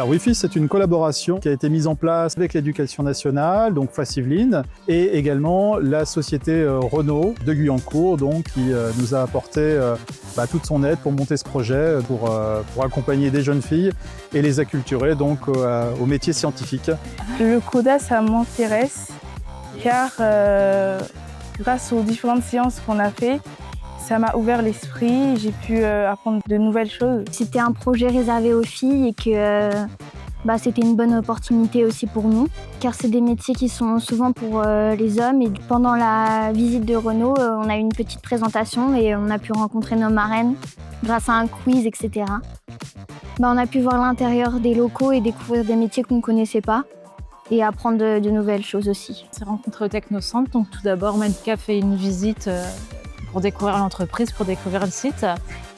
Alors Wi-Fi, c'est une collaboration qui a été mise en place avec l'Éducation nationale, donc Fassiveline, et également la société Renault de Guyancourt, donc, qui nous a apporté toute son aide pour monter ce projet, pour accompagner des jeunes filles et les acculturer donc, au métier scientifique. Le CODA, ça m'intéresse car grâce aux différentes séances qu'on a fait, ça m'a ouvert l'esprit, j'ai pu apprendre de nouvelles choses. C'était un projet réservé aux filles et que c'était une bonne opportunité aussi pour nous, car c'est des métiers qui sont souvent pour les hommes. Et pendant la visite de Renault, on a eu une petite présentation et on a pu rencontrer nos marraines grâce à un quiz, etc. On a pu voir l'intérieur des locaux et découvrir des métiers qu'on ne connaissait pas et apprendre de nouvelles choses aussi. On s'est rencontrés au Technocentre, donc tout d'abord Malika fait une visite pour découvrir l'entreprise, pour découvrir le site.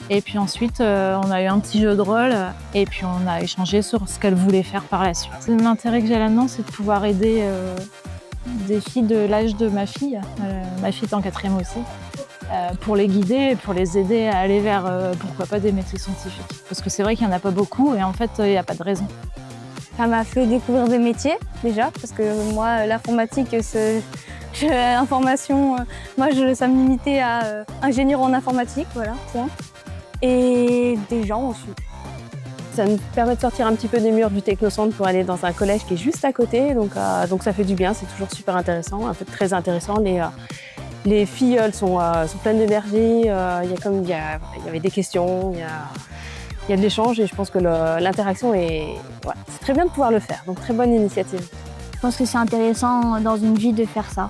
Et puis ensuite, on a eu un petit jeu de rôle et puis on a échangé sur ce qu'elle voulait faire par la suite. L'intérêt que j'ai là-dedans, c'est de pouvoir aider des filles de l'âge de ma fille. Ma fille est en 4e aussi. Pour les guider, pour les aider à aller vers, pourquoi pas, des métiers scientifiques. Parce que c'est vrai qu'il n'y en a pas beaucoup et en fait, il n'y a pas de raison. Ça m'a fait découvrir des métiers déjà, parce que moi, l'informatique, information, ça me limitait à ingénieur en informatique, voilà, point. Et des gens aussi. Ça nous permet de sortir un petit peu des murs du Technocentre pour aller dans un collège qui est juste à côté, donc ça fait du bien, c'est toujours super intéressant, un peu très intéressant. Les filles, elles sont pleines d'énergie, il y avait des questions, il y a de l'échange et je pense que l'interaction c'est très bien de pouvoir le faire, donc très bonne initiative. Je pense que c'est intéressant dans une vie de faire ça.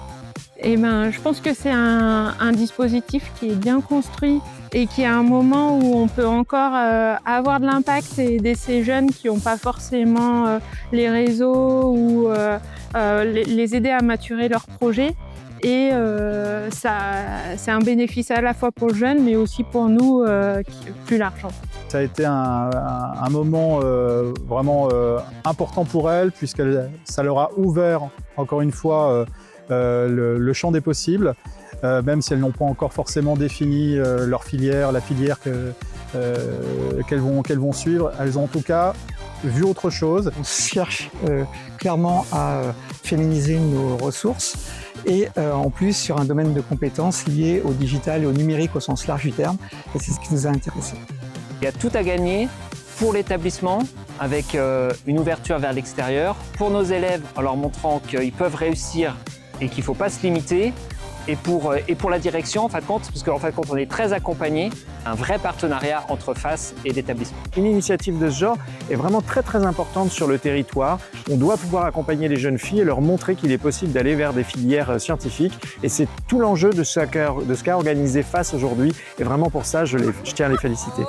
Je pense que c'est un dispositif qui est bien construit et qui est un moment où on peut encore avoir de l'impact et aider ces jeunes qui n'ont pas forcément les réseaux ou les aider à maturer leurs projets. Et c'est un bénéfice à la fois pour le jeune, mais aussi pour nous, plus large. Ça a été un moment vraiment important pour elles, puisque ça leur a ouvert, encore une fois, le champ des possibles, même si elles n'ont pas encore forcément défini leur filière, la filière qu'elles vont suivre. Elles ont en tout cas vu autre chose. On cherche clairement à féminiser nos ressources et en plus sur un domaine de compétences lié au digital et au numérique au sens large du terme, et c'est ce qui nous a intéressés. Il y a tout à gagner pour l'établissement avec une ouverture vers l'extérieur, pour nos élèves en leur montrant qu'ils peuvent réussir et qu'il ne faut pas se limiter, et pour la direction, en fin de compte, parce qu'en fin de compte, on est très accompagnés, un vrai partenariat entre FAS et l'établissement. Une initiative de ce genre est vraiment très très importante sur le territoire. On doit pouvoir accompagner les jeunes filles et leur montrer qu'il est possible d'aller vers des filières scientifiques. Et c'est tout l'enjeu de ce qu'a organisé FAS aujourd'hui. Et vraiment pour ça, je tiens à les féliciter.